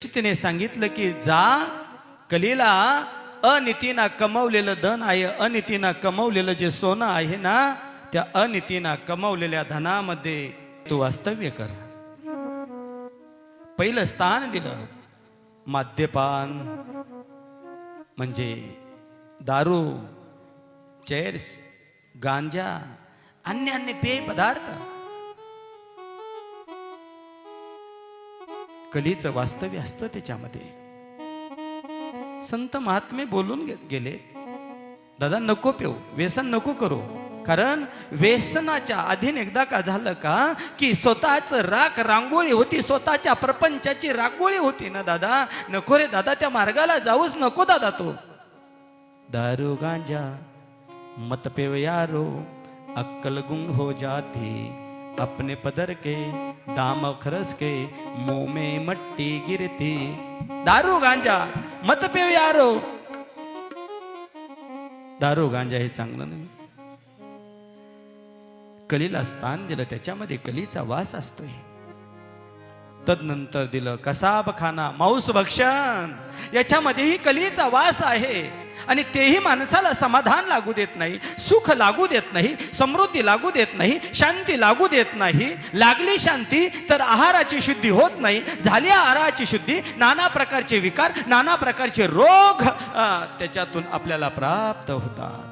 तिने सांगितलं की जा कलीला अनितीना कमवलेलं धन आहे, अनितीना कमवलेलं जे सोनं आहे ना, त्या अनितीना कमवलेल्या धनामध्ये तू वास्तव्य कर. पहिलं स्थान दिलं मद्यपान म्हणजे दारू, चेर्स, गांजा, अन्य अन्य पेय पदार्थ. कलीचं वास्तव्य असतं त्याच्यामध्ये. संत महात्मे बोलून गेले, दादा नको पिऊ, व्यसन नको करू. कारण व्यसनाच्या अधीन एकदा का झालं का की स्वतःच राख रांगोळी होती, स्वतःच्या प्रपंचाची रांगोळी होती ना दादा. नको रे दादा, त्या मार्गाला जाऊच नको दादा. तो दारू गांजा मत पेव यारो, अक्कल गुंग हो जाती, अपने पदर के दाम खरस के, मुंह में मट्टी गिरती. दारू गांजा मत पेव यारो. दारू गांजा हे चांगलं नाही. कलीला स्थान दिलं, त्याच्यामध्ये कलीचा वास असतोय. तदनंतर दिलं कसाब खाना, मांस भक्षण, याच्यामध्येही कलीचा वास आहे. आणि तेही माणसाला समाधान लागू देत नाही, सुख लागू देत नाही, समृद्धी लागू देत नाही, शांती लागू देत नाही. लागली शांती तर आहाराची शुद्धी होत नाही. झाली आहाराची शुद्धी, नाना प्रकारचे विकार, नाना प्रकारचे रोग त्याच्यातून आपल्याला प्राप्त होतात.